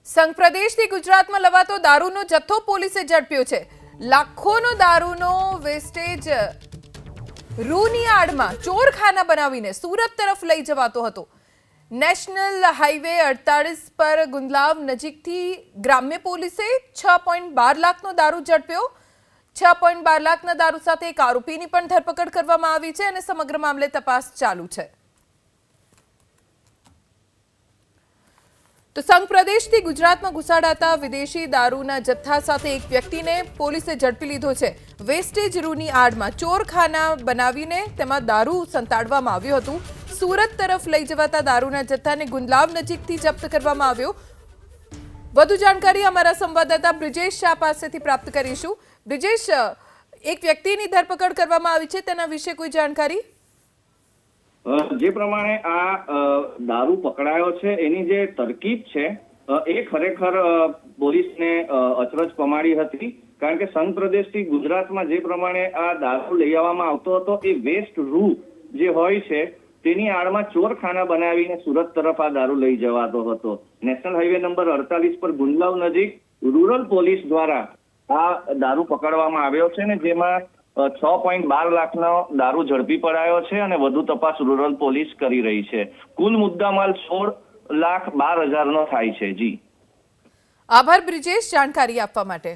સંઘ પ્રદેશથી ગુજરાતમાં લવાતો દારૂનો જથ્થો પોલીસે ઝડપ્યો છે। લાખોનો દારૂનો વેસ્ટેજ રૂની આડમાં ચોરખાના બનાવીને સુરત તરફ લઈ જવાતો હતો। નેશનલ હાઈવે 48 પર ગુંદલાવ નજીકથી ગ્રામ્ય પોલીસે 6.12 લાખનો દારૂ ઝડપ્યો। 6.12 લાખના દારૂ સાથે એક આરોપીની પણ ધરપકડ કરવામાં આવી છે અને સમગ્ર મામલે તપાસ ચાલુ છે। तो संघ प्रदेशથી ગુજરાતમાં ઘુસાડાતા વિદેશી દારૂના જથ્થા સાથે એક વ્યક્તિને પોલીસે ઝડપી લીધો છે। વેસ્ટેજ રૂની આડમાં ચોરખાના બનાવીને તેમાં દારૂ સંતાડવામાં આવ્યું હતું। સુરત તરફ લઈ જવાતા દારૂના જથ્થાને ગુંદલાવ નજીકથી જપ્ત કરવામાં આવ્યો। વધુ જાણકારી અમારા સંવાદદાતા બ્રિજેશ શાહ પાસેથી પ્રાપ્ત કરીશું। બ્રિજેશ, એક વ્યક્તિની ધરપકડ કરવામાં આવી છે, તેના વિશે કોઈ જાણકારી? જે પ્રમાણે આ દારૂ પકડાયો છે એની જે તરકીબ છે એ ખરેખર પોલીસને અચરજ પમાડી હતી, કારણ કે સંઘ પ્રદેશથી ગુજરાતમાં જે પ્રમાણે આ દારૂ લઈ આવવામાં આવતો હતો એ વેસ્ટ રૂ જે હોય છે તેની આડમાં ચોરખાના બનાવીને સુરત તરફ આ દારૂ લઈ જવાતો હતો। નેશનલ હાઈવે નંબર 48 પર ગુંદલાવ નજીક રૂરલ પોલીસ દ્વારા આ દારૂ પકડવામાં આવ્યો છે ને જેમાં 6.12 લાખનો દારૂ ઝડપી પડાયો છે અને વધુ તપાસ રૂરલ પોલીસ કરી રહી છે। કુલ મુદ્દામાલ 16,12,000 નો થાય છે। જી આભાર બ્રિજેશ, જાણકારી આપવા માટે।